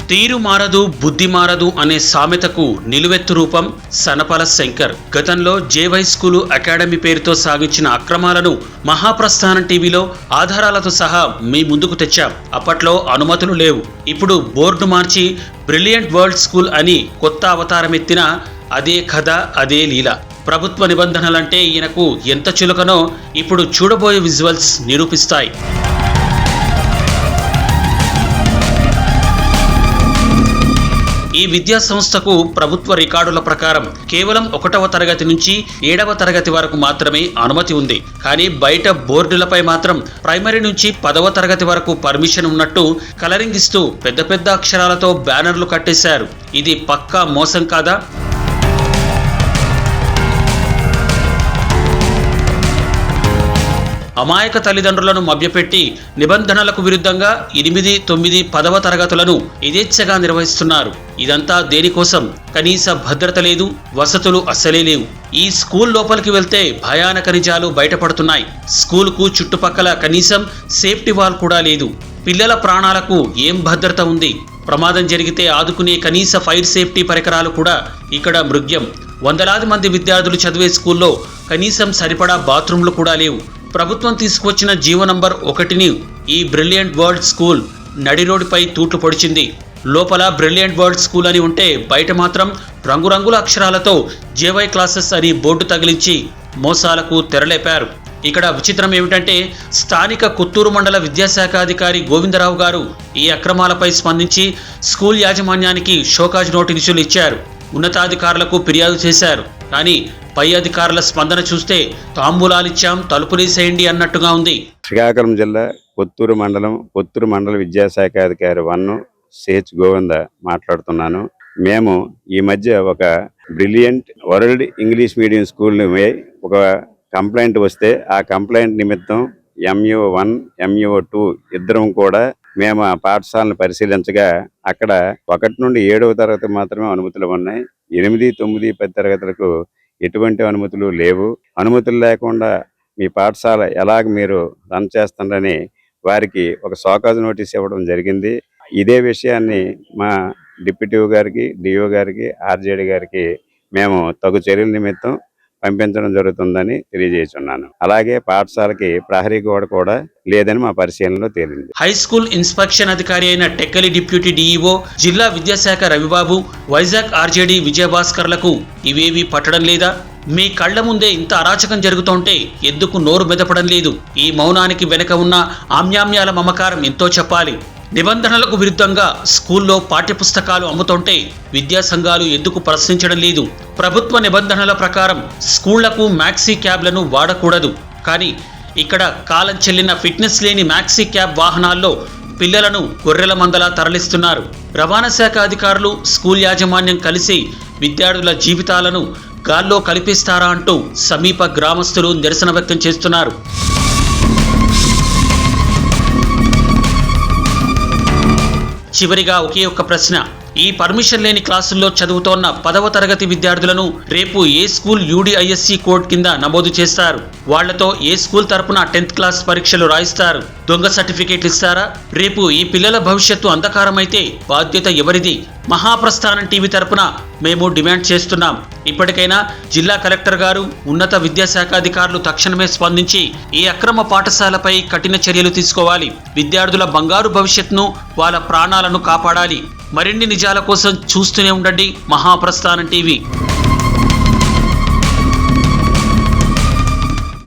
తీరు మారదు బుద్ధి మారదు అనే సామెతకు నిలువెత్తు రూపం సనపల శంకర్. గతంలో జేవై స్కూలు అకాడమీ పేరుతో సాగించిన అక్రమాలను మహాప్రస్థానం టీవీలో ఆధారాలతో సహా మీ ముందుకు తెచ్చాం. అప్పట్లో అనుమతులు లేవు. ఇప్పుడు బోర్డు మార్చి బ్రిలియంట్ వరల్డ్ స్కూల్ అని కొత్త అవతారమెత్తిన అదే కథ, అదే లీల. ప్రభుత్వ నిబంధనలంటే ఈయనకు ఎంత చులకనో ఇప్పుడు చూడబోయే విజువల్స్ నిరూపిస్తాయి. ఈ విద్యా సంస్థకు ప్రభుత్వ రికార్డుల ప్రకారం కేవలం 1వ తరగతి నుంచి 7వ తరగతి వరకు మాత్రమే అనుమతి ఉంది. కానీ బయట బోర్డులపై మాత్రం ప్రైమరీ నుంచి 10వ తరగతి వరకు పర్మిషన్ ఉన్నట్టు కలరింగ్ ఇస్తూ పెద్ద పెద్ద అక్షరాలతో బ్యానర్లు కట్టేశారు. ఇది పక్కా మోసం కాదా? అమాయక తల్లిదండ్రులను మభ్యపెట్టి నిబంధనలకు విరుద్ధంగా 8, 9, 10వ తరగతులను యథేచ్ఛగా నిర్వహిస్తున్నారు. ఇదంతా దేనికోసం? కనీస భద్రత లేదు, వసతులు అస్సలే లేవు. ఈ స్కూల్ లోపలికి వెళ్తే భయానక నిజాలు బయటపడుతున్నాయి. స్కూల్కు చుట్టుపక్కల కనీసం సేఫ్టీ వాల్ కూడా లేదు. పిల్లల ప్రాణాలకు ఏం భద్రత ఉంది? ప్రమాదం జరిగితే ఆదుకునే కనీస ఫైర్ సేఫ్టీ పరికరాలు కూడా ఇక్కడ మృగ్యం. వందలాది మంది విద్యార్థులు చదివే స్కూల్లో కనీసం సరిపడా బాత్రూంలు కూడా లేవు. ప్రభుత్వం తీసుకువచ్చిన జీవో నంబర్ 1ని ఈ బ్రిలియంట్ వరల్డ్ స్కూల్ నడిరోడ్డుపై తూట్లు పొడిచింది. లోపల బ్రిలియంట్ వరల్డ్ స్కూల్ అని ఉంటే బయట మాత్రం రంగురంగుల అక్షరాలతో జేవై క్లాసెస్ అని బోర్డు తగిలించి మోసాలకు తెరలేపారు. ఇక్కడ విచిత్రం ఏమిటంటే స్థానిక కొత్తూరు మండల విద్యాశాఖ అధికారి గోవిందరావు గారు ఈ అక్రమాలపై స్పందించి స్కూల్ యాజమాన్యానికి షోకాజ్ నోటీసులు ఇచ్చారు. ఉన్నతాధికారులకు ఫిర్యాదు చేశారు. కానీ పై అధికారుల స్పందన చూస్తే తాంబూలాలిచ్చాం, తలుపులేసేయండి అన్నట్టుగా ఉంది. శ్రీకాకుళం జిల్లా కొత్తూరు మండల విద్యాశాఖ అధికారి 1 సిహెచ్ గోవింద మాట్లాడుతున్నాను. మేము ఈ మధ్య ఒక brilliant world English medium school ఒక కంప్లైంట్ వస్తే ఆ కంప్లైంట్ నిమిత్తం MU1, MU2 ఇద్దరం కూడా మేము ఆ పాఠశాలను పరిశీలించగా అక్కడ 1 నుండి 7వ తరగతి మాత్రమే అనుమతులు ఉన్నాయి. 8, 9, 10 తరగతులకు ఎటువంటి అనుమతులు లేవు. అనుమతులు లేకుండా మీ పాఠశాల ఎలాగ మీరు రన్ చేస్తారని వారికి ఒక షోకాజ్ నోటీస్ ఇవ్వడం జరిగింది. ఇదే విషయాన్ని మా డిప్యూటీ గారికి, డిఓ గారికి, ఆర్జేడి గారికి మేము తగు చర్యల నిమిత్తం పంపించడం జరుగుతుందని తెలియజేస్తున్నాను. అలాగే పాఠశాలకి ప్రహరీ గోడ కూడా లేదని మా పరిశీలనలో తేలింది. హై స్కూల్ ఇన్స్పెక్షన్ అధికారి అయిన టెక్కలి డిప్యూటీ డిఈఓ, జిల్లా విద్యాశాఖ రవిబాబు, వైజాగ్ ఆర్జేడి విజయభాస్కర్లకు ఇవేవి పట్టడం లేదా? మీ కళ్ల ముందే ఇంత అరాచకం జరుగుతుంటే ఎందుకు నోరు మెదపడం లేదు? ఈ మౌనానికి వెనక ఉన్న ఆమ్యామ్యాల మమకారం ఎంతో చెప్పాలి. నిబంధనలకు విరుద్ధంగా స్కూల్లో పాఠ్యపుస్తకాలు అమ్ముతుంటే విద్యా సంఘాలు ఎందుకు ప్రశ్నించడం లేదు? ప్రభుత్వ నిబంధనల ప్రకారం స్కూళ్లకు మ్యాక్సీ క్యాబ్లను వాడకూడదు. కానీ ఇక్కడ కాలం చెల్లిన ఫిట్నెస్ లేని మ్యాక్సీ క్యాబ్ వాహనాల్లో పిల్లలను గొర్రెల మందలా తరలిస్తున్నారు. రవాణా శాఖ అధికారులు, స్కూల్ యాజమాన్యం కలిసి విద్యార్థుల జీవితాలను గాల్లో కలిపిస్తారా అంటూ సమీప గ్రామస్తులు నిరసన వ్యక్తం చేస్తున్నారు. చివరిగా ఒకే ఒక్క ప్రశ్న. ఈ పర్మిషన్ లేని క్లాసుల్లో చదువుతోన్న 10వ తరగతి విద్యార్థులను రేపు ఏ స్కూల్ UDISC కోడ్ కింద నమోదు చేస్తారు? వాళ్లతో ఏ స్కూల్ తరపున 10th క్లాస్ పరీక్షలు రాయిస్తారు? దొంగ సర్టిఫికేట్లు ఇస్తారా? రేపు ఈ పిల్లల భవిష్యత్తు అంధకారమైతే బాధ్యత ఎవరిది? మహాప్రస్థానం టీవీ తరపున మేము డిమాండ్ చేస్తున్నాం. ఇప్పటికైనా జిల్లా కలెక్టర్ గారు, ఉన్నత విద్యాశాఖ అధికారులు తక్షణమే స్పందించి ఈ అక్రమ పాఠశాలపై కఠిన చర్యలు తీసుకోవాలి. విద్యార్థుల బంగారు భవిష్యత్తును, వాళ్ళ ప్రాణాలను కాపాడాలి. మరిన్ని నిజాల కోసం చూస్తూనే ఉండండి మహాప్రస్థానం టీవీ.